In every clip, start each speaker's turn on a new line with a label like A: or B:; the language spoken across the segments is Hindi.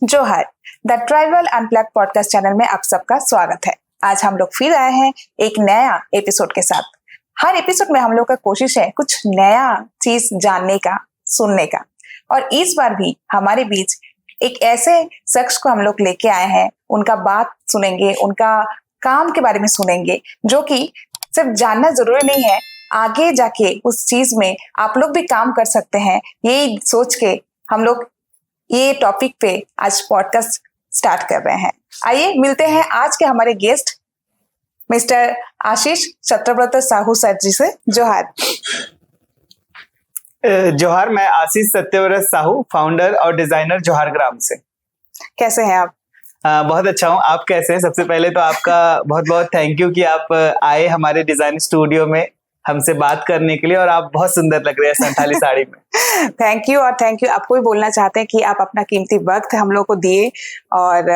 A: जोहार। The tribal unplugged podcast channel में आप सबका स्वागत है। आज हम लोग फिर आए हैं एक नया एपिसोड के साथ। हर एपिसोड में हम लोग का कोशिश है कुछ नया चीज जानने का, सुनने का। और इस बार भी हमारे बीच एक ऐसे शख्स को हम लोग लेके आए हैं। उनका बात सुनेंगे, उनका काम के बारे में सुनेंगे, जो कि सिर्फ जानना जरूरी नहीं है, आगे जाके उस चीज में आप लोग भी काम कर सकते हैं। यही सोच के हम लोग ये टॉपिक पे आज पॉडकास्ट स्टार्ट कर रहे हैं। आइए मिलते हैं आज के हमारे गेस्ट मिस्टर आशीष सत्यव्रत साहू सर जी से। जोहार।
B: जोहार, मैं आशीष सत्यव्रत साहू, फाउंडर और डिजाइनर जोहार ग्राम से।
A: कैसे हैं आप?
B: बहुत अच्छा हूँ। आप कैसे हैं? सबसे पहले तो आपका बहुत बहुत थैंक यू कि आप आए हमारे डिजाइन स्टूडियो में हमसे बात करने के लिए, और आप बहुत सुंदर लग रहे हैं संथाली साड़ी में।
A: Thank you. और थैंक यू आपको भी बोलना चाहते हैं कि आप अपना कीमती वक्त हम लोग को दिए, और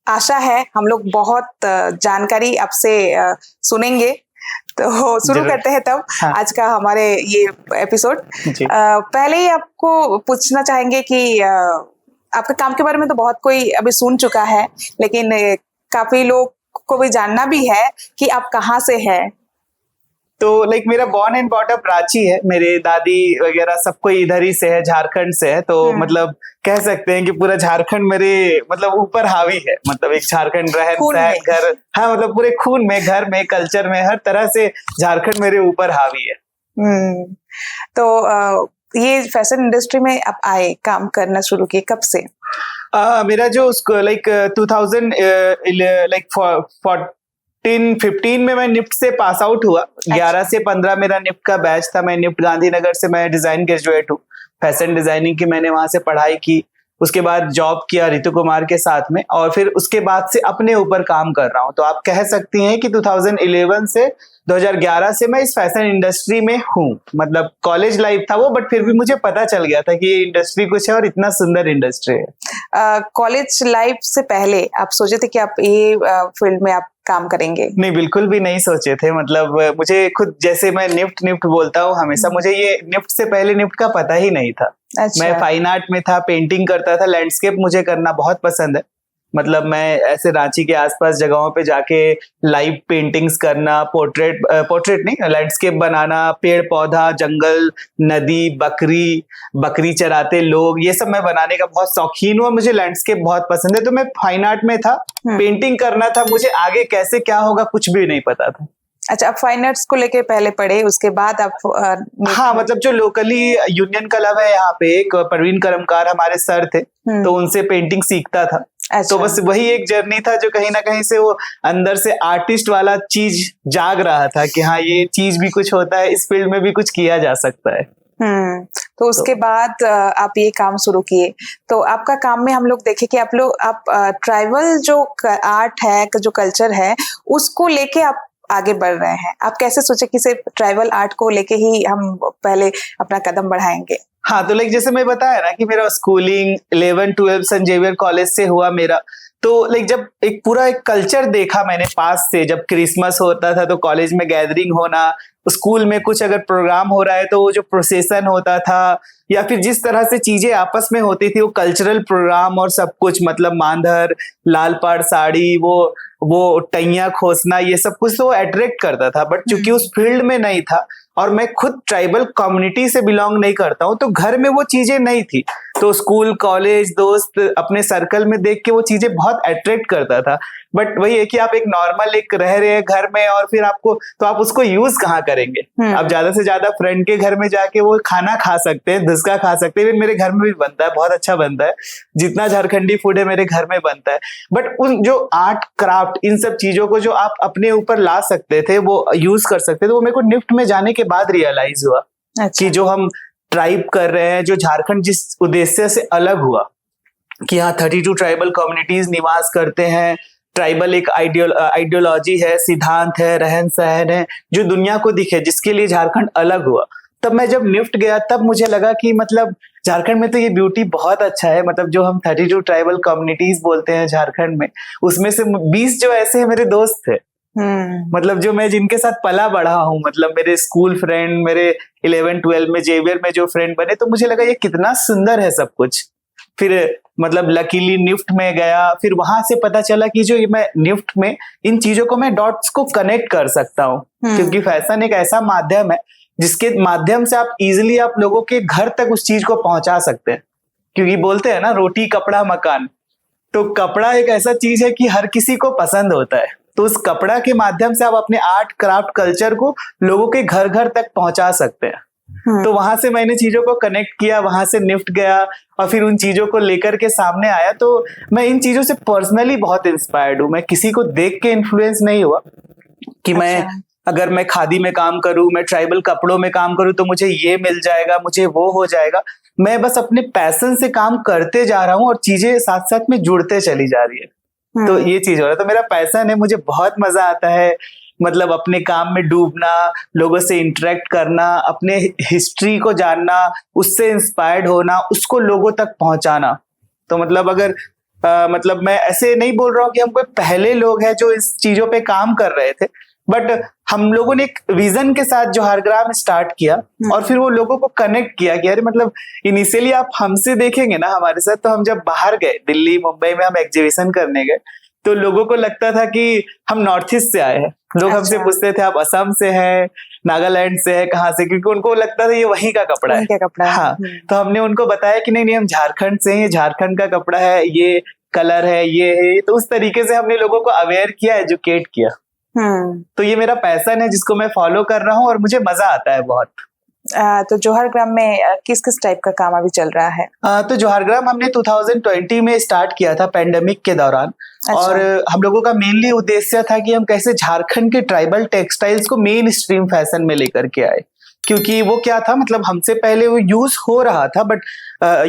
A: आशा है हम लोग बहुत जानकारी आपसे सुनेंगे। तो शुरू करते हैं तब। हाँ। आज का हमारे ये एपिसोड। पहले ही आपको पूछना चाहेंगे कि आपके काम के बारे में तो बहुत कोई अभी सुन चुका है, लेकिन काफी लोग को भी जानना भी है कि आप कहाँ से हैं।
B: तो मेरा born and bought up Ranchi है। मेरे दादी वगैरह सब कोई इधर ही से है, झारखंड से है। तो मतलब कह सकते हैं कि पूरा झारखंड मेरे ऊपर हावी है। एक झारखंड रहन सहन, घर, हाँ, पूरे खून में, घर में, कल्चर में, हर तरह से झारखंड मेरे ऊपर हावी है।
A: तो ये फैशन इंडस्ट्री में आप आए, काम करना शुरू किए कब से?
B: मेरा जो 2015 में मैं निफ्ट से पास आउट हुआ। 11 से 15 मेरा निफ्ट का बैच था। मैं निफ्ट गांधीनगर से, मैं डिजाइन ग्रेजुएट हूँ। फैशन डिजाइनिंग की मैंने वहां से पढ़ाई की। उसके बाद जॉब किया रितु कुमार के साथ में, और फिर उसके बाद से अपने ऊपर काम कर रहा हूँ। तो आप कह सकती हैं कि 2011 से 2011 से मैं इस फैशन इंडस्ट्री में हूँ। कॉलेज लाइफ था वो, बट फिर भी मुझे पता चल गया था कि ये इंडस्ट्री कुछ है और इतना सुंदर इंडस्ट्री है।
A: कॉलेज लाइफ से पहले आप सोचे थे कि आप ये फील्ड में आप काम करेंगे?
B: नहीं, बिल्कुल भी नहीं सोचे थे। मुझे खुद, जैसे मैं निफ्ट बोलता हूँ हमेशा, मुझे ये निफ्ट से पहले निफ्ट का पता ही नहीं था। अच्छा। मैं फाइन आर्ट में था, पेंटिंग करता था, लैंडस्केप मुझे करना बहुत पसंद है। मैं ऐसे रांची के आसपास जगहों पे जाके लाइव पेंटिंग्स करना, पोर्ट्रेट नहीं, लैंडस्केप बनाना, पेड़ पौधा, जंगल, नदी, बकरी चराते लोग, ये सब मैं बनाने का बहुत शौकीन हूँ। मुझे लैंडस्केप बहुत पसंद है। तो मैं फाइन आर्ट में था, पेंटिंग करना था। मुझे आगे कैसे क्या होगा कुछ भी नहीं पता था।
A: अच्छा, आप फाइन आर्ट्स को लेके पहले पढ़े, उसके बाद आप
B: हाँ, जो लोकली यूनियन क्लब है यहाँ पे, एक परवीन करमकार हमारे सर थे, तो उनसे पेंटिंग सीखता था। अच्छा। तो बस वही एक जर्नी था जो कहीं ना कहीं से वो अंदर से आर्टिस्ट वाला चीज जाग रहा था कि हाँ, ये चीज भी कुछ होता है, इस फील्ड में भी कुछ किया जा सकता है।
A: तो उसके बाद आप ये काम शुरू किए। तो आपका काम में हम लोग देखे कि आप ट्राइबल जो आर्ट है, जो कल्चर है, उसको लेके आप आगे बढ़ रहे हैं। आप कैसे सोचे कि सिर्फ ट्राइबल आर्ट को लेके ही हम पहले अपना कदम बढ़ाएंगे?
B: हाँ, तो जैसे मैं बताया ना कि मेरा स्कूलिंग 11-12 सेंट जेवियर कॉलेज से हुआ मेरा। तो जब एक पूरा एक कल्चर देखा मैंने पास से, जब क्रिसमस होता था तो कॉलेज में गैदरिंग होना, स्कूल में कुछ अगर प्रोग्राम हो रहा है तो वो जो प्रोसेशन होता था, या फिर जिस तरह से चीजें आपस में होती थी, वो कल्चरल प्रोग्राम और सब कुछ, मांधर, लाल पाड़ साड़ी, वो टैया खोसना, ये सब कुछ तो अट्रैक्ट करता था। बट चूंकि उस फील्ड में नहीं था, और मैं खुद ट्राइबल कम्युनिटी से बिलोंग नहीं करता हूँ, तो घर में वो चीजें नहीं थी। तो स्कूल, कॉलेज, दोस्त, अपने सर्कल में देख के वो चीजें बहुत अट्रैक्ट करता था। बट वही है कि आप एक नॉर्मल एक रह रहे हैं घर में, और फिर आप उसको यूज कहाँ करेंगे? आप ज्यादा से ज्यादा फ्रेंड के घर में जाके वो खाना खा सकते हैं, धुसका खा सकते हैं। मेरे घर में भी बनता है, बहुत अच्छा बनता है। जितना झारखंडी फूड है मेरे घर में बनता है। बट उन जो आर्ट क्राफ्ट, इन सब चीजों को जो आप अपने ऊपर ला सकते थे, वो यूज कर सकते थे, वो मेरे को निफ्ट में जाने के बाद रियलाइज हुआ। अच्छा। कि जो हम ट्राइब कर रहे हैं, जो झारखंड जिस उद्देश्य से अलग हुआ कि यहाँ 32 ट्राइबल कम्युनिटीज निवास करते हैं, ट्राइबल एक आइडियोलॉजी है, सिद्धांत है, रहन सहन है, जो दुनिया को दिखे, जिसके लिए झारखंड अलग हुआ। तब मैं जब निफ्ट गया, तब मुझे लगा कि झारखंड में तो ये ब्यूटी बहुत अच्छा है। जो हम 32 ट्राइबल कम्युनिटीज बोलते हैं झारखंड में, उसमें से 20 जो ऐसे हैं मेरे दोस्त थे। जो मैं जिनके साथ पला बढ़ा हूँ, मेरे स्कूल फ्रेंड, मेरे 11-12 में जेवियर में जो फ्रेंड बने, तो मुझे लगा ये कितना सुंदर है सब कुछ। फिर मतलब लकीली निफ्ट में गया, फिर वहां से पता चला कि जो मैं निफ्ट में इन चीजों को मैं डॉट्स को कनेक्ट कर सकता हूँ, क्योंकि फैशन एक ऐसा माध्यम है जिसके माध्यम से आप इजिली आप लोगों के घर तक उस चीज को पहुंचा सकते हैं। क्योंकि बोलते हैं ना, रोटी कपड़ा मकान, तो कपड़ा एक ऐसा चीज है कि हर किसी को पसंद होता है, तो उस कपड़ा के माध्यम से आप अपने आर्ट क्राफ्ट कल्चर को लोगों के घर घर तक पहुंचा सकते हैं। तो वहां से मैंने चीजों को कनेक्ट किया, वहां से निफ्ट गया और फिर उन चीजों को लेकर के सामने आया। तो मैं इन चीजों से पर्सनली बहुत इंस्पायर्ड हूँ। मैं किसी को देख के इन्फ्लुएंस नहीं हुआ कि मैं अगर मैं खादी में काम करूं, मैं ट्राइबल कपड़ों में काम करूं तो मुझे ये मिल जाएगा, मुझे वो हो जाएगा। मैं बस अपने पैशन से काम करते जा रहा हूं और चीजें साथ साथ में जुड़ते चली जा रही है। तो ये चीज हो रहा है। तो मेरा पैशन है, मुझे बहुत मजा आता है, मतलब अपने काम में डूबना, लोगों से इंटरेक्ट करना, अपने हिस्ट्री को जानना, उससे इंस्पायर्ड होना, उसको लोगों तक पहुंचाना। तो मतलब अगर मतलब मैं ऐसे नहीं बोल रहा हूँ कि हम कोई पहले लोग हैं जो इस चीजों पे काम कर रहे थे, बट हम लोगों ने एक विजन के साथ जोहारग्राम स्टार्ट किया और फिर वो लोगों को कनेक्ट किया कि अरे मतलब इनिशियली आप हमसे देखेंगे ना हमारे साथ, तो हम जब बाहर गए दिल्ली मुंबई में हम एग्जीबिशन करने गए तो लोगों को लगता था कि हम नॉर्थ ईस्ट से आए हैं। लोग हमसे पूछते थे आप असम से हैं, नागालैंड से है, कहाँ से, क्योंकि उनको लगता था ये वहीं का कपड़ा है। हाँ, तो हमने उनको बताया कि नहीं नहीं हम झारखंड से हैं, ये झारखंड का कपड़ा है, ये कलर है, ये है। तो उस तरीके से हमने लोगों को अवेयर किया, एजुकेट किया। तो ये मेरा पैशन है जिसको मैं फॉलो कर रहा हूँ और मुझे मजा आता है बहुत।
A: तो जोहारग्राम में किस किस टाइप का काम अभी चल रहा है?
B: तो जोहारग्राम हमने 2020 में स्टार्ट किया था पैंडेमिक के दौरान। और हम लोगों का मेनली उद्देश्य था कि हम कैसे झारखंड के ट्राइबल टेक्सटाइल्स को मेन स्ट्रीम फैशन में लेकर के आए। क्योंकि वो क्या था, मतलब हमसे पहले वो यूज हो रहा था, बट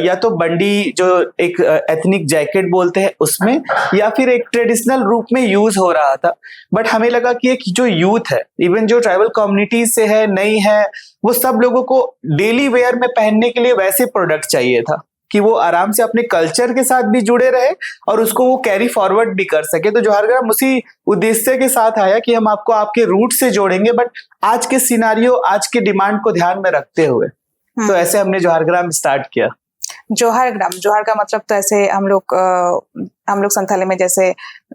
B: या तो बंडी जो एक एथनिक जैकेट बोलते हैं उसमें, या फिर एक ट्रेडिशनल रूप में यूज हो रहा था। बट हमें लगा कि एक जो यूथ है, इवन जो ट्राइबल कम्युनिटीज से है, नहीं है, वो सब लोगों को डेली वेयर में पहनने के लिए वैसे प्रोडक्ट चाहिए था कि वो आराम से अपने कल्चर के साथ भी जुड़े रहे और उसको वो कैरी फॉरवर्ड भी कर सके। तो जोहारग्राम उसी उद्देश्य के साथ आया कि हम आपको आपके रूट से जोड़ेंगे, बट आज के सिनारियो, आज के डिमांड को ध्यान में रखते हुए। तो ऐसे हमने जोहारग्राम स्टार्ट किया।
A: जोहार का मतलब तो ऐसे हम लोग संथाली में जैसे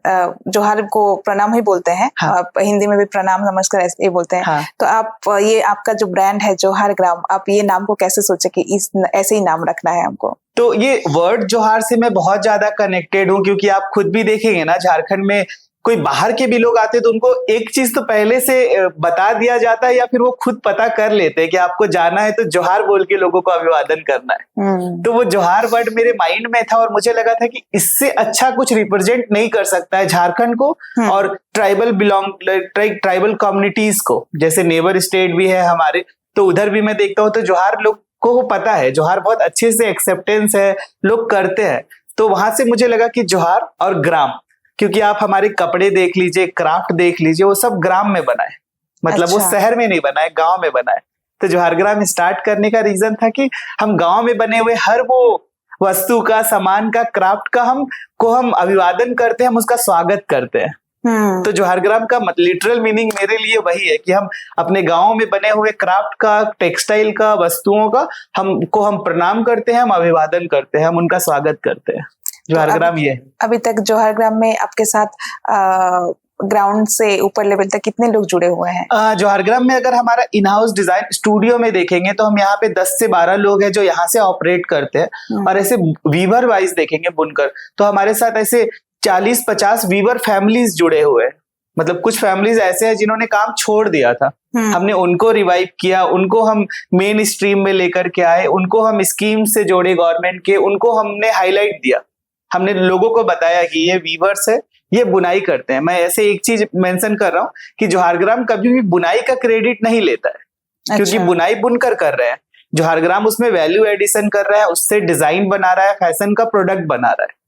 A: जोहार को प्रणाम ही बोलते हैं। हाँ। हिंदी में भी प्रणाम नमस्कार ऐसे बोलते हैं। हाँ। तो आप ये आपका जो ब्रांड है जोहारग्राम, आप ये नाम को कैसे सोचे कि इस ऐसे ही नाम रखना है हमको?
B: तो ये वर्ड जोहार से मैं बहुत ज्यादा कनेक्टेड हूँ, क्योंकि आप खुद भी देखेंगे ना, झारखंड में कोई बाहर के भी लोग आते तो उनको एक चीज तो पहले से बता दिया जाता है, या फिर वो खुद पता कर लेते हैं कि आपको जाना है तो जोहार बोल के लोगों को अभिवादन करना है। तो वो जोहार वर्ड मेरे माइंड में था और मुझे लगा था कि इससे अच्छा कुछ रिप्रेजेंट नहीं कर सकता है झारखंड को और ट्राइबल कम्युनिटीज को। जैसे नेबर स्टेट भी है हमारे, तो उधर भी मैं देखता हूँ तो जोहार लोग को पता है, जोहार बहुत अच्छे से एक्सेप्टेंस है, लोग करते हैं। तो वहां से मुझे लगा कि जोहार और ग्राम, क्योंकि आप हमारे कपड़े देख लीजिए, क्राफ्ट देख लीजिए, वो सब ग्राम में बना है, मतलब वो शहर में नहीं बना है, गांव में बना है। तो जोहारग्राम स्टार्ट करने का रीजन था कि हम गांव में बने हुए हर वो वस्तु का, सामान का, क्राफ्ट का हम अभिवादन करते हैं, हम उसका स्वागत करते हैं। तो जोहारग्राम का लिटरल मीनिंग मेरे लिए वही है कि हम अपने गांव में बने हुए क्राफ्ट का, टेक्सटाइल का, वस्तुओं का हम प्रणाम करते हैं, हम अभिवादन करते हैं, हम उनका स्वागत करते हैं। जोहारग्राम ये
A: अभी तक जोहारग्राम में आपके साथ ग्राउंड से ऊपर लेवल तक कितने लोग जुड़े हुए हैं?
B: जोहारग्राम में अगर हमारा इन हाउस डिजाइन स्टूडियो में देखेंगे तो हम यहाँ पे 10 से 12 लोग हैं जो यहाँ से ऑपरेट करते हैं। और ऐसे वीवर वाइज देखेंगे, बुनकर, तो हमारे साथ ऐसे 40-50 वीवर फैमिलीज जुड़े हुए हैं। मतलब कुछ फैमिलीज ऐसे हैं जिन्होंने काम छोड़ दिया था, हमने उनको रिवाइव किया, उनको हम मेन स्ट्रीम में लेकर के आए, उनको हम स्कीम से जोड़े गवर्नमेंट के, उनको हमने हाईलाइट दिया, हमने लोगों को बताया कि ये वीवर्स है, ये बुनाई करते हैं। मैं ऐसे एक चीज मेंशन कर रहा हूँ कि जोहारग्राम कभी भी बुनाई का क्रेडिट नहीं लेता है। क्योंकि बुनाई बुनकर कर रहे हैं, जोहारग्राम उसमें वैल्यू एडिशन कर रहा है, उससे डिजाइन बना रहा है, फैशन का प्रोडक्ट बना रहा है।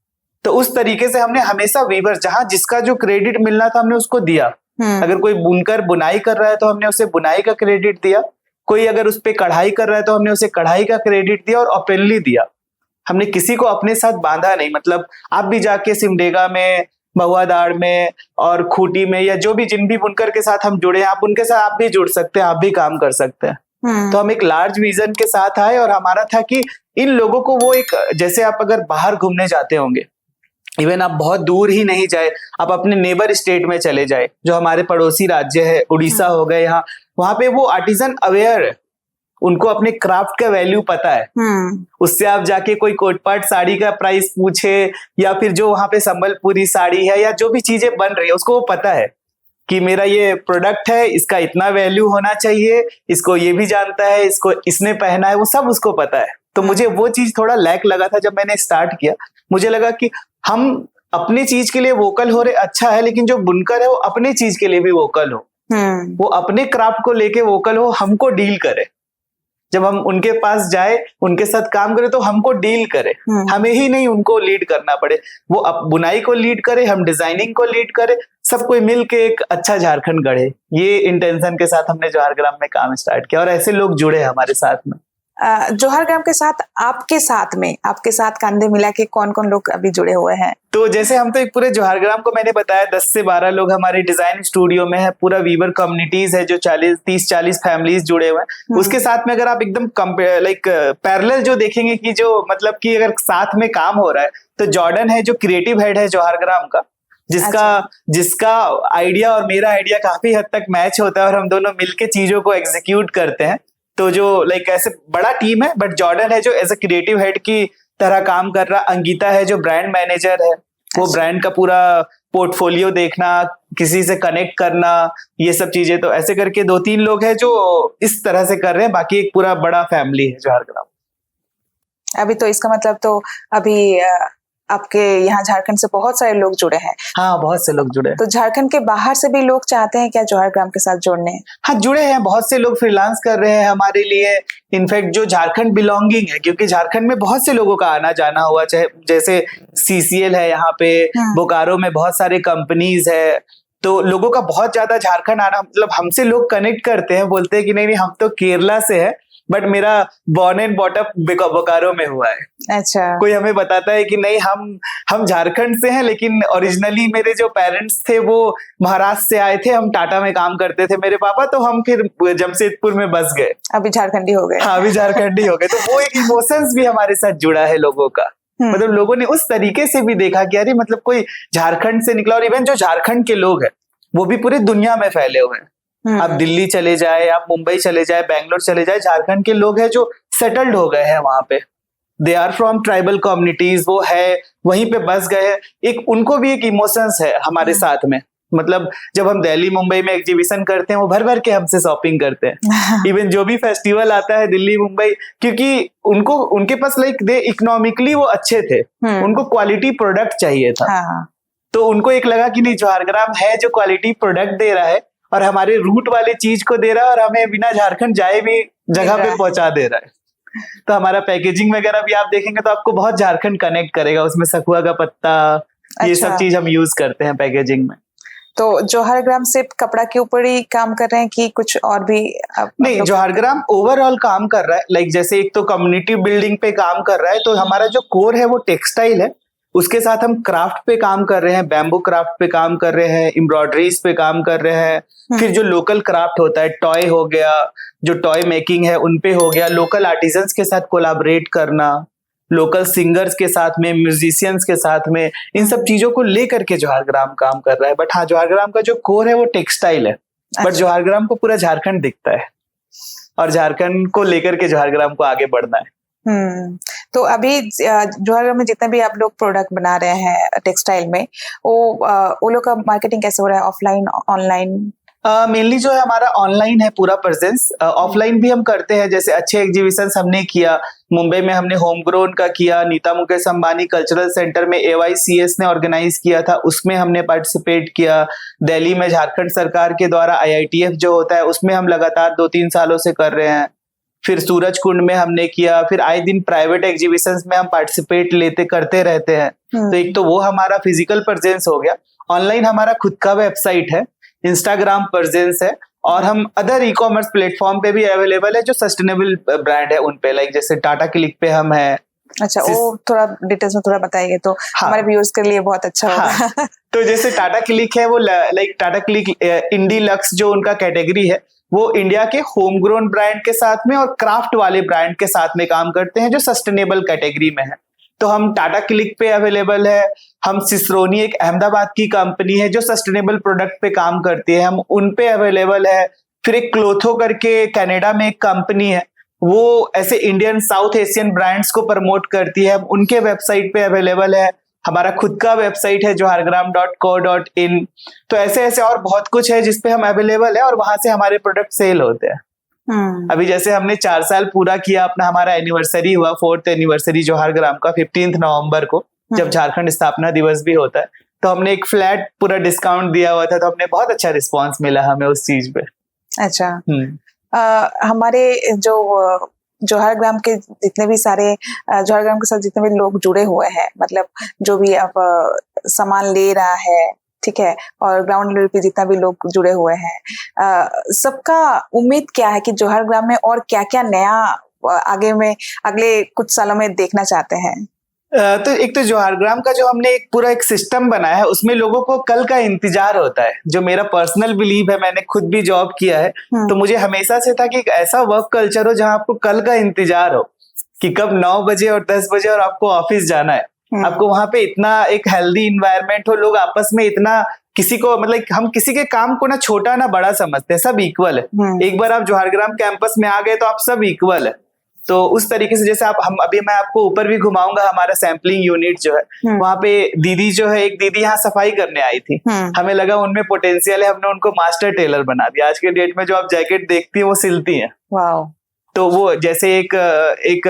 B: तो उस तरीके से हमने हमेशा वीवर्स, जहां जिसका जो क्रेडिट मिलना था हमने उसको दिया। अगर कोई बुनकर बुनाई कर रहा है तो हमने उसे बुनाई का क्रेडिट दिया, कोई अगर उस पर कढ़ाई कर रहा है तो हमने उसे कढ़ाई का क्रेडिट दिया और ओपनली दिया। हमने किसी को अपने साथ बांधा नहीं। मतलब आप भी जाके सिमडेगा में, महुआदाड़ में और खूंटी में, या जो भी जिन भी बुनकर के साथ हम जुड़े हैं, आप उनके साथ आप भी जुड़ सकते हैं, आप भी काम कर सकते हैं। तो हम एक लार्ज विजन के साथ आए और हमारा था कि इन लोगों को वो एक, जैसे आप अगर बाहर घूमने जाते होंगे, इवन आप बहुत दूर ही नहीं जाए, आप अपने नेबर स्टेट में चले जाए, जो हमारे पड़ोसी राज्य है, उड़ीसा हो गए, यहाँ वहां पे वो आर्टिजन अवेयर है, उनको अपने क्राफ्ट का वैल्यू पता है। उससे आप जाके कोई कोटपाट साड़ी का प्राइस पूछे, या फिर जो वहां पे संबलपुरी साड़ी है या जो भी चीजें बन रही है उसको वो पता है कि मेरा ये प्रोडक्ट है, इसका इतना वैल्यू होना चाहिए, इसको ये भी जानता है, इसको इसने पहना है, वो सब उसको पता है। तो मुझे वो चीज थोड़ा लैक लगा था जब मैंने स्टार्ट किया। मुझे लगा कि हम अपनी चीज के लिए वोकल हो रहे, अच्छा है, लेकिन जो बुनकर है वो अपने चीज के लिए भी वोकल हो, वो अपने क्राफ्ट को लेके वोकल हो, हमको डील करे। जब हम उनके पास जाए, उनके साथ काम करें, तो हमको डील करे, हमें ही नहीं उनको लीड करना पड़े। वो अब बुनाई को लीड करे, हम डिजाइनिंग को लीड करे, सब कोई मिल के एक अच्छा झारखंड गढ़े। ये इंटेंशन के साथ हमने जवाहर ग्राम में काम स्टार्ट किया और ऐसे लोग जुड़े हमारे साथ में।
A: जवाहर ग्राम के साथ आपके साथ कंधे मिला के कौन कौन लोग अभी जुड़े हुए हैं?
B: तो जैसे हम तो एक पूरे जवाहर ग्राम को, मैंने बताया 10 से 12 लोग हमारे डिजाइन स्टूडियो में है, पूरा वीवर कम्युनिटीज है जो 30-40 फैमिलीज जुड़े हुए हैं। उसके साथ में अगर आप एकदम पैरेलल जो देखेंगे कि जो मतलब कि अगर साथ में काम हो रहा है, तो जॉर्डन है जो क्रिएटिव हेड है जवाहर ग्राम का, जिसका आइडिया और मेरा आइडिया काफी हद तक मैच होता है और हम दोनों मिलके चीजों को एग्जीक्यूट करते हैं। तो जो ऐसे बड़ा टीम है, बट जॉर्डन है जो एज ए क्रिएटिव हेड की तरह काम कर रहा, अंकिता है जो ब्रांड मैनेजर है, वो ब्रांड का पूरा पोर्टफोलियो देखना, किसी से कनेक्ट करना, ये सब चीजें। तो ऐसे करके 2-3 लोग हैं जो इस तरह से कर रहे हैं, बाकी एक पूरा बड़ा फैमिली है जवाहर ग्राम।
A: अभी तो इसका मतलब तो अभी आपके यहाँ झारखंड से बहुत सारे लोग जुड़े हैं।
B: हाँ, बहुत से लोग जुड़े हैं।
A: तो झारखंड के बाहर से भी लोग चाहते हैं क्या जवाहर ग्राम के साथ जुड़ने?
B: हाँ, जुड़े हैं, बहुत से लोग फ्रीलांस कर रहे हैं हमारे लिए। इनफैक्ट जो झारखंड बिलोंगिंग है, क्योंकि झारखंड में बहुत से लोगों का आना जाना हुआ, चाहे जैसे CCL है यहाँ पे, बोकारो में बहुत सारे कंपनीज है, तो लोगों का बहुत ज्यादा झारखंड आना, मतलब हमसे लोग कनेक्ट करते हैं, बोलते हैं कि नहीं हम तो केरला से है, बट मेरा बॉर्न एंड बॉटअप बोकारो में हुआ है।
A: अच्छा।
B: कोई हमें बताता है कि नहीं हम झारखंड से हैं, लेकिन ओरिजिनली मेरे जो पेरेंट्स थे वो महाराष्ट्र से आए थे, हम टाटा में काम करते थे मेरे पापा, तो हम फिर जमशेदपुर में बस गए,
A: अभी झारखंडी हो गए।
B: हाँ, अभी झारखंडी हो गए। तो वो एक इमोशंस भी हमारे साथ जुड़ा है लोगों का, मतलब लोगों ने उस तरीके से भी देखा कि अरे मतलब कोई झारखंड से निकला। और इवन जो झारखंड के लोग हैं वो भी पूरे दुनिया में फैले हुए हैं। आप दिल्ली चले जाए, आप मुंबई चले जाए, बैंगलोर चले जाए, झारखंड के लोग हैं जो सेटल्ड हो गए हैं वहां पे। They are from tribal communities, वो है वहीं पे बस गए हैं। एक उनको भी एक इमोशंस है हमारे साथ में। मतलब जब हम दिल्ली मुंबई में एग्जीबिशन करते हैं, वो भर भर के हमसे शॉपिंग करते हैं। इवन जो भी फेस्टिवल आता है दिल्ली मुंबई, क्योंकि उनको उनके पास दे इकोनॉमिकली वो अच्छे थे, उनको क्वालिटी प्रोडक्ट चाहिए था। तो उनको एक लगा कि नहीं, जवाहर ग्राम है जो क्वालिटी प्रोडक्ट दे रहा है और हमारे रूट वाले चीज को दे रहा है, और हमें बिना झारखंड जाए भी जगह पे पहुंचा दे रहा है। तो हमारा पैकेजिंग वगैरह भी आप देखेंगे तो आपको बहुत झारखंड कनेक्ट करेगा, उसमें सखुआ का पत्ता, ये सब चीज हम यूज करते हैं पैकेजिंग में।
A: तो जवाहर ग्राम सिर्फ कपड़ा के ऊपर ही काम कर रहे हैं कि कुछ और भी?
B: नहीं, जवाहर ग्राम ओवरऑल काम कर रहा है। जैसे एक तो कम्युनिटी बिल्डिंग पे काम कर रहा है, तो हमारा जो कोर है वो टेक्सटाइल है, उसके साथ हम क्राफ्ट पे काम कर रहे हैं, बैम्बू क्राफ्ट पे काम कर रहे हैं, एम्ब्रॉयडरीज पे काम कर रहे हैं। फिर जो लोकल क्राफ्ट होता है, टॉय हो गया, जो टॉय मेकिंग है उन पे हो गया, लोकल आर्टिजन्स के साथ कोलैबोरेट करना, लोकल सिंगर्स के साथ में, म्यूजिशियंस के साथ में, इन सब चीजों को लेकर के जवाहर ग्राम काम कर रहा है। बट हाँ, जवाहर ग्राम का जो कोर है वो टेक्सटाइल है। बट जवाहर ग्राम को पूरा झारखंड दिखता है और झारखंड को लेकर के जवाहर ग्राम को आगे बढ़ना है।
A: तो अभी जवाहर ग्राम में जितने भी आप लोग प्रोडक्ट बना रहे हैं टेक्सटाइल में, वो लोग का मार्केटिंग कैसे हो रहा है, ऑफलाइन ऑनलाइन?
B: मेनली जो है हमारा ऑनलाइन है पूरा प्रेजेंस। ऑफलाइन भी हम करते हैं, जैसे अच्छे एग्जीबिशंस हमने किया। मुंबई में हमने होम ग्रोन का किया, नीता मुकेश अंबानी कल्चरल सेंटर में AYCS ने ऑर्गेनाइज किया था, उसमें हमने पार्टिसिपेट किया। दिल्ली में झारखंड सरकार के द्वारा IITF जो होता है उसमें हम लगातार 2-3 सालों से कर रहे हैं। फिर सूरज कुंड में हमने किया। फिर आए दिन प्राइवेट एग्जीबिशंस में हम पार्टिसिपेट करते रहते हैं। तो एक तो वो हमारा फिजिकल प्रेजेंस हो गया। ऑनलाइन हमारा खुद का वेबसाइट है, इंस्टाग्राम प्रेजेंस है, और हम अदर ई-कॉमर्स प्लेटफॉर्म पे भी अवेलेबल है जो सस्टेनेबल ब्रांड है उन पे, जैसे टाटा क्लिक पे हम है।
A: अच्छा, वो थोड़ा डिटेल्स में थोड़ा बताइए तो हमारे व्यूअर्स के लिए बहुत अच्छा होगा।
B: तो जैसे टाटा क्लिक है, वो टाटा क्लिक इंडी लक्स जो उनका कैटेगरी है, वो इंडिया के होम ग्रोन ब्रांड के साथ में और क्राफ्ट वाले ब्रांड के साथ में काम करते हैं जो सस्टेनेबल कैटेगरी में है। तो हम टाटा क्लिक पे अवेलेबल है, हम सिसरोनी एक अहमदाबाद की कंपनी है जो सस्टेनेबल प्रोडक्ट पे काम करती है, हम उन पे अवेलेबल है। फिर एक क्लोथो करके कनाडा में एक कंपनी है, वो ऐसे इंडियन साउथ एशियन ब्रांड्स को प्रमोट करती है, हम उनके वेबसाइट पे अवेलेबल है। हमारा खुद का वेबसाइट है johargram.co.in। तो ऐसे ऐसे और बहुत कुछ है जिसपे हम अवेलेबल है और वहां से हमारे प्रोडक्ट सेल होते हैं। अभी जैसे हमने 4 साल पूरा किया अपना, हमारा एनिवर्सरी हुआ, 4th एनिवर्सरी जोहारग्राम का 15 नवंबर को, जब झारखंड स्थापना दिवस भी होता है, तो हमने एक फ्लैट पूरा डिस्काउंट दिया हुआ था, तो हमने बहुत अच्छा रिस्पॉन्स मिला हमें उस चीज पे।
A: अच्छा। हमारे जो जोहारग्राम के जितने भी सारे जोहारग्राम के साथ जितने भी लोग जुड़े हुए हैं, मतलब जो भी अब सामान ले रहा है, ठीक है, और ग्राउंड लेवल पे जितना भी लोग जुड़े हुए हैं, सबका उम्मीद क्या है कि जोहारग्राम में और क्या क्या नया अगले कुछ सालों में देखना चाहते हैं?
B: तो एक तो जोहारग्राम का जो हमने एक सिस्टम बनाया है, उसमें लोगों को कल का इंतजार होता है, जो मेरा पर्सनल बिलीव है, मैंने खुद भी जॉब किया है, तो मुझे हमेशा से था कि एक ऐसा वर्क कल्चर हो जहां आपको कल का इंतजार हो कि कब 9 बजे और 10 बजे और आपको ऑफिस जाना है, आपको वहां पे इतना एक हेल्दी इन्वायरमेंट हो, लोग आपस में इतना किसी को, मतलब हम किसी के काम को ना छोटा ना बड़ा समझते हैं, सब इक्वल है। एक बार आप जोहारग्राम कैंपस में आ गए तो आप सब इक्वल है। तो उस तरीके से जैसे अभी मैं आपको ऊपर भी घुमाऊंगा, हमारा सैम्पलिंग यूनिट जो है, वहां पे दीदी जो है, एक दीदी यहाँ सफाई करने आई थी, हमें लगा उनमें पोटेंशियल है, हमने उनको मास्टर टेलर बना दिया। आज के डेट में जो आप जैकेट देखती है वो सिलती है। तो वो जैसे एक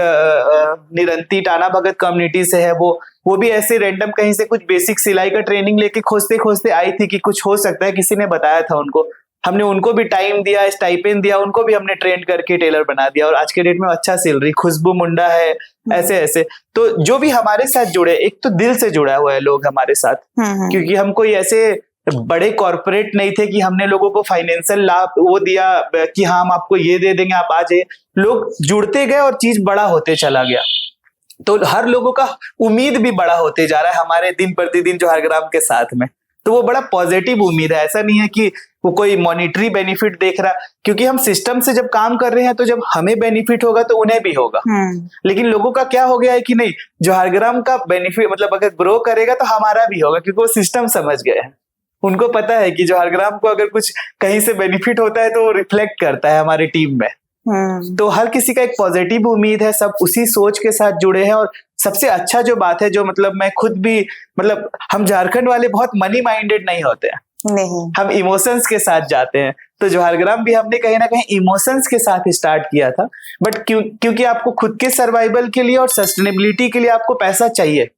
B: निरंती टाना भगत कम्युनिटी से है, वो भी ऐसे रैंडम कहीं से कुछ बेसिक सिलाई का ट्रेनिंग लेके खोजते खोजते आई थी कि कुछ हो सकता है, किसी ने बताया था उनको, हमने उनको भी टाइम दिया, स्टाइपेंड दिया, उनको भी हमने ट्रेन करके टेलर बना दिया और आज के डेट में अच्छा सिल रही। खुशबू मुंडा है, ऐसे ऐसे। तो जो भी हमारे साथ जुड़े, एक तो दिल से जुड़ा हुआ है लोग हमारे साथ, क्योंकि हम कोई ऐसे बड़े कॉर्पोरेट नहीं थे कि हमने लोगों को फाइनेंशियल लाभ वो दिया कि हाँ हम आपको ये दे देंगे, आप आ जाइए। लोग जुड़ते गए और चीज बड़ा होते चला गया, तो हर लोगों का उम्मीद भी बड़ा होते जा रहा है हमारे दिन प्रतिदिन जोहारग्राम के साथ में। तो वो बड़ा पॉजिटिव उम्मीद है, ऐसा नहीं है कि वो कोई मॉनिटरी बेनिफिट देख रहा, क्योंकि हम सिस्टम से जब काम कर रहे हैं तो जब हमें बेनिफिट होगा तो उन्हें भी होगा। लेकिन लोगों का क्या हो गया है कि नहीं, जोहारग्राम का बेनिफिट मतलब अगर ग्रो करेगा तो हमारा भी होगा, क्योंकि वो सिस्टम समझ गए हैं। उनको पता है कि जोहारग्राम को अगर कुछ कहीं से बेनिफिट होता है तो वो रिफ्लेक्ट करता है हमारी टीम में। तो हर किसी का एक पॉजिटिव उम्मीद है, सब उसी सोच के साथ जुड़े हैं। और सबसे अच्छा जो बात है, जो मतलब मैं खुद भी, मतलब हम झारखंड वाले बहुत मनी माइंडेड नहीं होते हैं, नहीं, हम इमोशंस के साथ जाते हैं। तो जोहारग्राम भी हमने कहीं ना कहीं इमोशंस के साथ स्टार्ट किया था, बट क्योंकि आपको खुद के सर्वाइवल के लिए और सस्टेनेबिलिटी के लिए आपको पैसा चाहिए,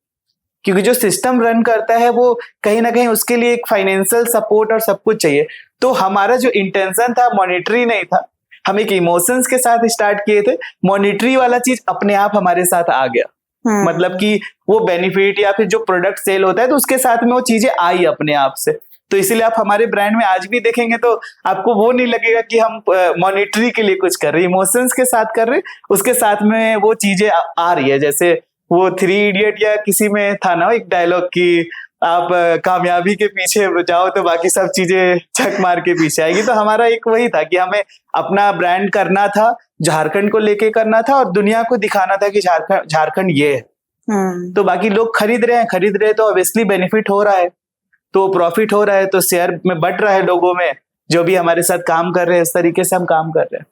B: क्योंकि जो सिस्टम रन करता है वो कहीं ना कहीं उसके लिए एक फाइनेंशियल सपोर्ट और सब कुछ चाहिए। तो हमारा जो इंटेंशन था मॉनिटरी नहीं था, हम एक इमोशंस के साथ स्टार्ट किए थे। मॉनिटरी वाला चीज अपने आप हमारे साथ आ गया, मतलब कि वो बेनिफिट या फिर जो प्रोडक्ट सेल होता है तो उसके साथ में वो चीजें आई अपने आप से। तो इसीलिए आप हमारे ब्रांड में आज भी देखेंगे तो आपको वो नहीं लगेगा कि हम मॉनिटरी के लिए कुछ कर रहे हैं, इमोशंस के साथ कर रहे हैं, उसके साथ में वो चीजें आ रही है। जैसे वो 3 इडियट या किसी में था ना एक डायलॉग कि आप कामयाबी के पीछे जाओ तो बाकी सब चीजें छक मार के पीछे आएगी। तो हमारा एक वही था कि हमें अपना ब्रांड करना था, झारखंड को लेके करना था और दुनिया को दिखाना था कि झारखंड ये है। तो बाकी लोग खरीद रहे हैं तो ऑब्वियसली बेनिफिट हो रहा है, तो प्रॉफिट हो रहा है, तो शेयर में बट रहा है लोगों में, जो भी हमारे साथ काम कर रहे हैं इस तरीके से हम काम कर रहे हैं।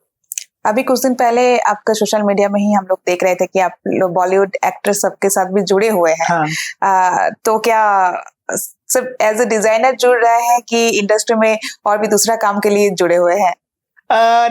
A: अभी कुछ दिन पहले आपका सोशल मीडिया में ही हम लोग देख रहे थे कि आप लोग बॉलीवुड एक्टर सबके साथ भी जुड़े हुए हैं। हाँ। तो क्या सिर्फ एज ए डिजाइनर जुड़ रहे हैं कि इंडस्ट्री में और भी दूसरा काम के लिए जुड़े हुए हैं?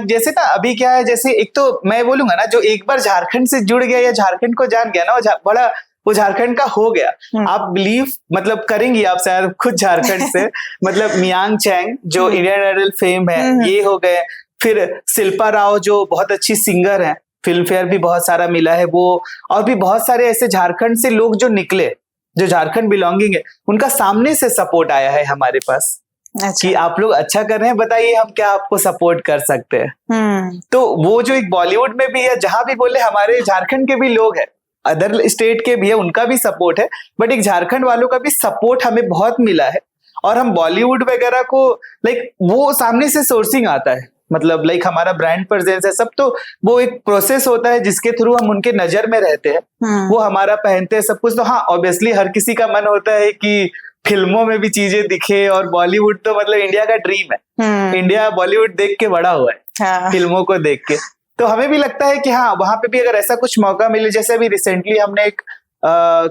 B: जैसे ना अभी क्या है, जैसे एक तो मैं बोलूंगा ना, जो एक बार झारखंड से जुड़ गया या झारखंड को जान गया ना, वो झारखंड का हो गया। आप बिलीव मतलब करेंगी, आप शायद खुद झारखंड से मतलब मियांग चैंग जो इंडियन आइडल फेम है, ये हो गए। फिर शिल्पा राव जो बहुत अच्छी सिंगर है, फिल्म फेयर भी बहुत सारा मिला है वो, और भी बहुत सारे ऐसे झारखंड से लोग जो निकले, जो झारखंड बिलोंगिंग है, उनका सामने से सपोर्ट आया है हमारे पास। अच्छा। कि आप लोग अच्छा कर रहे हैं, बताइए हम क्या आपको सपोर्ट कर सकते हैं। तो वो जो एक बॉलीवुड में भी है, जहां भी बोले हमारे झारखंड के भी लोग हैं, अदर स्टेट के भी है, उनका भी सपोर्ट है, बट एक झारखंड वालों का भी सपोर्ट हमें बहुत मिला है। और हम बॉलीवुड वगैरह को लाइक वो सामने से सोर्सिंग आता है, मतलब लाइक हमारा ब्रांड प्रेजेंस है सब, तो वो एक प्रोसेस होता है जिसके थ्रू हम उनके नजर में रहते हैं, वो हमारा पहनते हैं सब कुछ। तो हाँ, ऑब्वियसली हर किसी का मन होता है कि फिल्मों में भी चीजें दिखे, और बॉलीवुड तो मतलब इंडिया का ड्रीम है। इंडिया बॉलीवुड देख के बड़ा हुआ है,
A: हाँ।
B: फिल्मों को देख के। तो हमें भी लगता है कि हाँ, वहां पे भी अगर ऐसा कुछ मौका मिले, जैसे अभी रिसेंटली हमने एक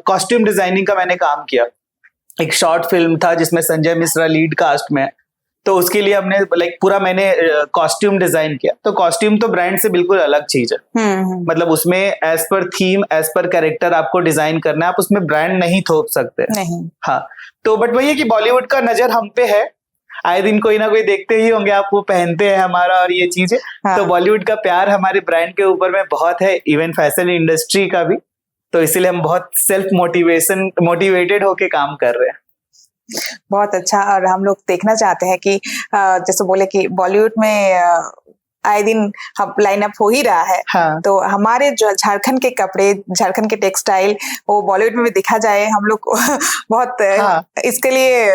B: कॉस्ट्यूम डिजाइनिंग का मैंने काम किया, एक शॉर्ट फिल्म था जिसमें संजय मिश्रा लीड कास्ट में, तो उसके लिए हमने लाइक पूरा मैंने कॉस्ट्यूम डिजाइन किया। तो कॉस्ट्यूम तो ब्रांड से बिल्कुल अलग चीज है, मतलब उसमें as per theme, as per character आपको डिजाइन करना है, आप उसमें ब्रांड नहीं थोप सकते
A: नहीं।
B: हाँ, तो बट वही है कि बॉलीवुड का नजर हम पे है, आए दिन कोई ना कोई देखते ही होंगे, आप वो पहनते हैं हमारा और ये चीजें। हाँ। तो बॉलीवुड का प्यार हमारे ब्रांड के ऊपर में बहुत है, इवन फैशन इंडस्ट्री का भी, तो इसीलिए हम बहुत सेल्फ मोटिवेटेड होके काम कर रहे हैं।
A: बहुत अच्छा। और हम लोग देखना चाहते हैं कि जैसे बोले कि बॉलीवुड में आए दिन हम लाइनअप हो ही रहा है। हाँ। तो हमारे जो झारखंड के कपड़े, झारखंड के टेक्सटाइल, वो बॉलीवुड में भी दिखा जाए, हम लोग बहुत हाँ। इसके लिए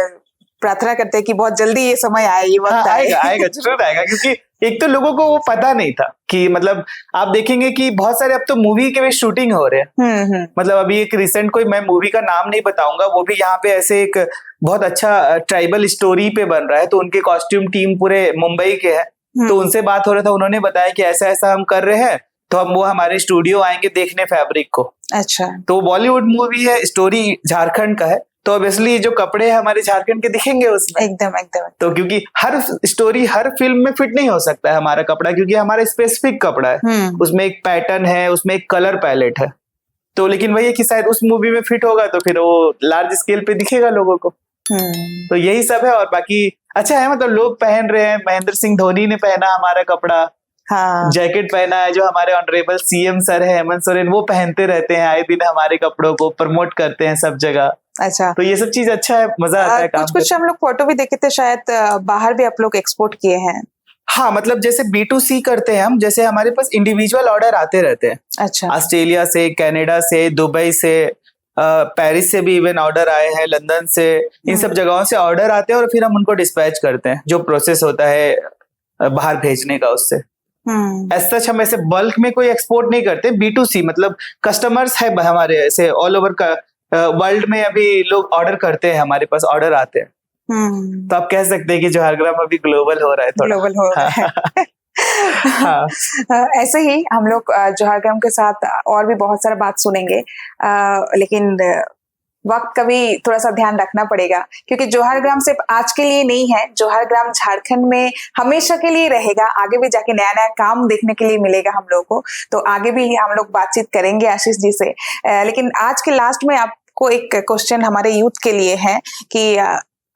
A: प्रार्थना करते हैं कि बहुत जल्दी ये समय आए, ये वक्त
B: आएगा जरूर आएगा, क्योंकि एक तो लोगों को वो पता नहीं था कि मतलब आप देखेंगे कि बहुत सारे अब तो मूवी के भी शूटिंग हो रहे हैं। मतलब अभी एक रिसेंट कोई, मैं मूवी का नाम नहीं बताऊंगा, वो भी यहाँ पे ऐसे एक बहुत अच्छा ट्राइबल स्टोरी पे बन रहा है, तो उनके कॉस्ट्यूम टीम पूरे मुंबई के है, तो उनसे बात हो रहा था, उन्होंने बताया कि ऐसा ऐसा हम कर रहे हैं, तो हम वो हमारे स्टूडियो आएंगे देखने फैब्रिक को। अच्छा। तो बॉलीवुड मूवी है, स्टोरी झारखंड का है, तो ऑब्वियसली जो कपड़े हैं हमारे झारखंड के दिखेंगे उसमें। एकदम। तो क्योंकि हर स्टोरी, हर फिल्म में फिट नहीं हो सकता है हमारा कपड़ा, क्योंकि हमारा स्पेसिफिक कपड़ा है, उसमें एक पैटर्न है, उसमें एक कलर पैलेट है। तो लेकिन वही है कि शायद उस मूवी में फिट होगा तो फिर वो लार्ज स्केल पे दिखेगा लोगों को। तो यही सब है। और बाकी अच्छा है, मतलब लोग पहन रहे हैं, महेंद्र सिंह धोनी ने पहना हमारा कपड़ा, हाँ। जैकेट पहना है, जो हमारे ऑनरेबल सीएम सर है हेमंत सोरेन, वो पहनते रहते हैं, आए दिन हमारे कपड़ों को प्रमोट करते हैं सब जगह। अच्छा। तो ये सब चीज अच्छा है, मजा आता है काम करके। कुछ हम लोग फोटो भी देखे थे, शायद बाहर भी आप लोग एक्सपोर्ट किए हैं। हाँ, मतलब जैसे B2C करते हैं हम, जैसे हमारे पास इंडिविजुअल ऑर्डर आते रहते हैं। अच्छा। ऑस्ट्रेलिया से, कनाडा से, दुबई से, पेरिस से भी इवन ऑर्डर आए हैं, लंदन से, इन सब जगहों से ऑर्डर आते हैं और फिर हम उनको डिस्पैच करते हैं, जो प्रोसेस होता है बाहर भेजने का उससे। एज सच हम ऐसे बल्क में कोई एक्सपोर्ट नहीं करते। B2C मतलब कस्टमर्स है हमारे ऐसे ऑल ओवर का वर्ल्ड में, अभी लोग ऑर्डर करते हैं, हमारे पास ऑर्डर आते हैं। तो आप कह सकते हैं कि जोहारग्राम अभी ग्लोबल हो रहा है, थोड़ा ग्लोबल हो रहा है। हाँ।
A: ऐसे ही हम लोग जोहारग्राम के साथ और भी बहुत सारा बात सुनेंगे, लेकिन वक्त का भी थोड़ा सा ध्यान रखना पड़ेगा, क्योंकि जोहारग्राम सिर्फ आज के लिए नहीं है, जोहारग्राम झारखंड में हमेशा के लिए रहेगा। आगे भी जाके नया नया काम देखने के लिए मिलेगा हम लोग को, तो आगे भी हम लोग बातचीत करेंगे आशीष जी से। लेकिन आज के लास्ट में आपको एक क्वेश्चन हमारे यूथ के लिए है कि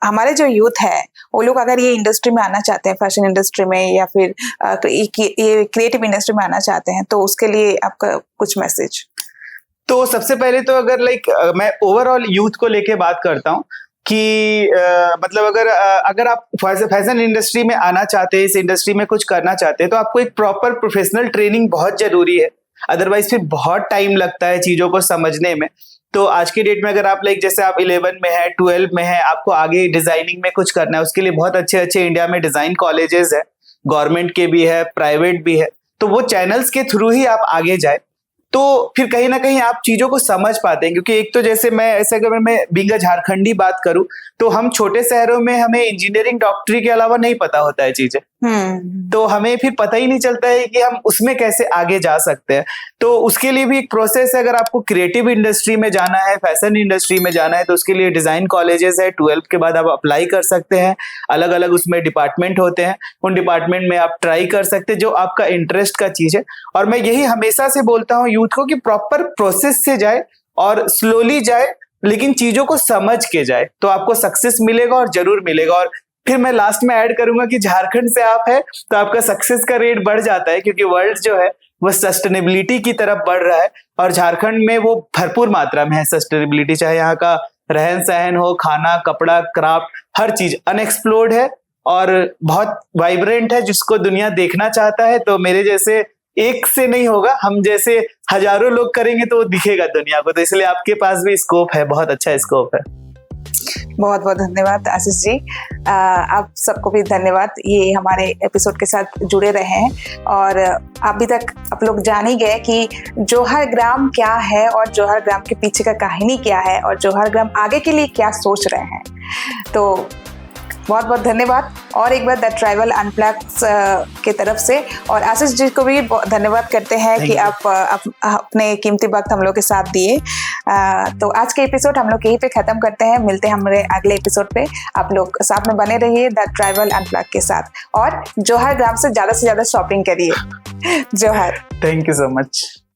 A: हमारे जो यूथ है वो लोग अगर ये इंडस्ट्री में आना चाहते हैं, फैशन इंडस्ट्री में या फिर ये क्रिएटिव इंडस्ट्री में आना चाहते हैं, तो उसके लिए आपका कुछ मैसेज?
B: तो सबसे पहले तो अगर मैं ओवरऑल यूथ को लेके बात करता हूँ कि मतलब अगर आप फैशन इंडस्ट्री में आना चाहते हैं, इस इंडस्ट्री में कुछ करना चाहते हैं, तो आपको एक प्रॉपर प्रोफेशनल ट्रेनिंग बहुत जरूरी है, अदरवाइज फिर बहुत टाइम लगता है चीजों को समझने में। तो आज की डेट में अगर आप जैसे आप 11 में है, 12 में है, आपको आगे डिजाइनिंग में कुछ करना है, उसके लिए बहुत अच्छे अच्छे इंडिया में डिजाइन कॉलेजेस है, गवर्नमेंट के भी है, प्राइवेट भी है, तो वो चैनल्स के थ्रू ही आप आगे जाए, तो फिर कहीं ना कहीं आप चीजों को समझ पाते हैं। क्योंकि एक तो जैसे अगर मैं बींगा झारखंडी बात करूं, तो हम छोटे शहरों में हमें इंजीनियरिंग डॉक्टरी के अलावा नहीं पता होता है चीजें, तो हमें फिर पता ही नहीं चलता है कि हम उसमें कैसे आगे जा सकते हैं। तो उसके लिए भी एक प्रोसेस है। अगर आपको क्रिएटिव इंडस्ट्री में जाना है, फैशन इंडस्ट्री में जाना है, तो उसके लिए डिजाइन कॉलेजेस है, 12 के बाद आप अप्लाई कर सकते हैं, अलग अलग उसमें डिपार्टमेंट होते हैं, उन डिपार्टमेंट में आप ट्राई कर सकते हैं जो आपका इंटरेस्ट का चीज है। और मैं यही हमेशा से बोलता हूँ यूथ को कि प्रॉपर प्रोसेस से जाए और स्लोली जाए, लेकिन चीजों को समझ के जाए, तो आपको सक्सेस मिलेगा और जरूर मिलेगा। और फिर मैं लास्ट में ऐड करूंगा कि झारखंड से आप है तो आपका सक्सेस का रेट बढ़ जाता है, क्योंकि वर्ल्ड जो है वो सस्टेनेबिलिटी की तरफ बढ़ रहा है, और झारखंड में वो भरपूर मात्रा में है सस्टेनेबिलिटी। चाहे यहाँ का रहन सहन हो, खाना, कपड़ा, क्राफ्ट, हर चीज अनएक्सप्लोर्ड है और बहुत वाइब्रेंट है, जिसको दुनिया देखना चाहता है। तो मेरे जैसे एक से नहीं होगा, हम जैसे हजारों लोग करेंगे तो वो दिखेगा दुनिया को। तो इसलिए आपके पास भी स्कोप है, बहुत अच्छा स्कोप है।
A: बहुत बहुत धन्यवाद आशीष जी। आप सबको भी धन्यवाद, ये हमारे एपिसोड के साथ जुड़े रहे हैं। और अभी तक आप लोग जान ही गए कि जौहर ग्राम क्या है और जौहर ग्राम के पीछे का कहानी क्या है और जौहर ग्राम आगे के लिए क्या सोच रहे हैं। तो बहुत बहुत धन्यवाद और एक बार द ट्रैवल अनप्लग्ड के तरफ से, और आशीष जी को भी धन्यवाद करते हैं कि आप अपने कीमती वक्त हम लोग के साथ दिए। तो आज के एपिसोड हम लोग यहीं पे खत्म करते हैं। मिलते हैं हमारे अगले एपिसोड पे। आप लोग साथ में बने रहिए द ट्रैवल अनप्लग्ड के साथ और जौहर ग्राम से ज्यादा शॉपिंग करिए। Johar.
B: Thank you so much.